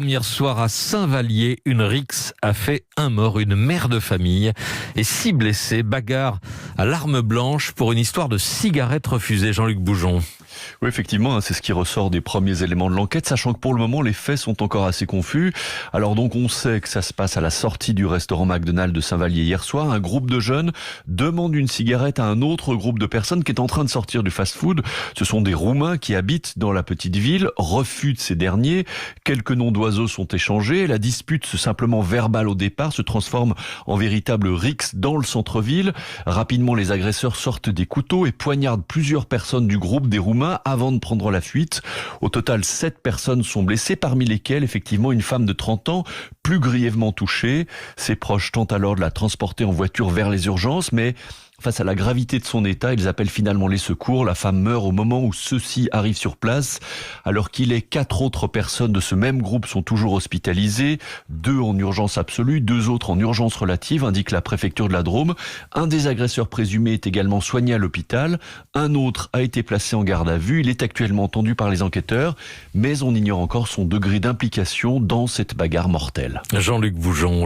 Hier soir à Saint-Vallier, une rixe a fait un mort, une mère de famille et 6 blessés. Bagarre à l'arme blanche pour une histoire de cigarettes refusées. Jean-Luc Boujon. Oui, effectivement, c'est ce qui ressort des premiers éléments de l'enquête, sachant que pour le moment, les faits sont encore assez confus. Alors donc, on sait que ça se passe à la sortie du restaurant McDonald's de Saint-Vallier hier soir. Un groupe de jeunes demande une cigarette à un autre groupe de personnes qui est en train de sortir du fast-food. Ce sont des Roumains qui habitent dans la petite ville, refusent ces derniers. Quelques noms d'oiseaux sont échangés. La dispute, simplement verbale au départ, se transforme en véritable rixe dans le centre-ville. Rapidement, les agresseurs sortent des couteaux et poignardent plusieurs personnes du groupe des Roumains avant de prendre la fuite. Au total, 7 personnes sont blessées, parmi lesquelles, effectivement, une femme de 30 ans, plus grièvement touchée. Ses proches tentent alors de la transporter en voiture vers les urgences, mais face à la gravité de son état, ils appellent finalement les secours. La femme meurt au moment où ceux-ci arrivent sur place. Alors qu'il est 4 autres personnes de ce même groupe sont toujours hospitalisées. 2 en urgence absolue, 2 autres en urgence relative, indique la préfecture de la Drôme. Un des agresseurs présumés est également soigné à l'hôpital. Un autre a été placé en garde à vue. Il est actuellement entendu par les enquêteurs, mais on ignore encore son degré d'implication dans cette bagarre mortelle. Jean-Luc Boujon.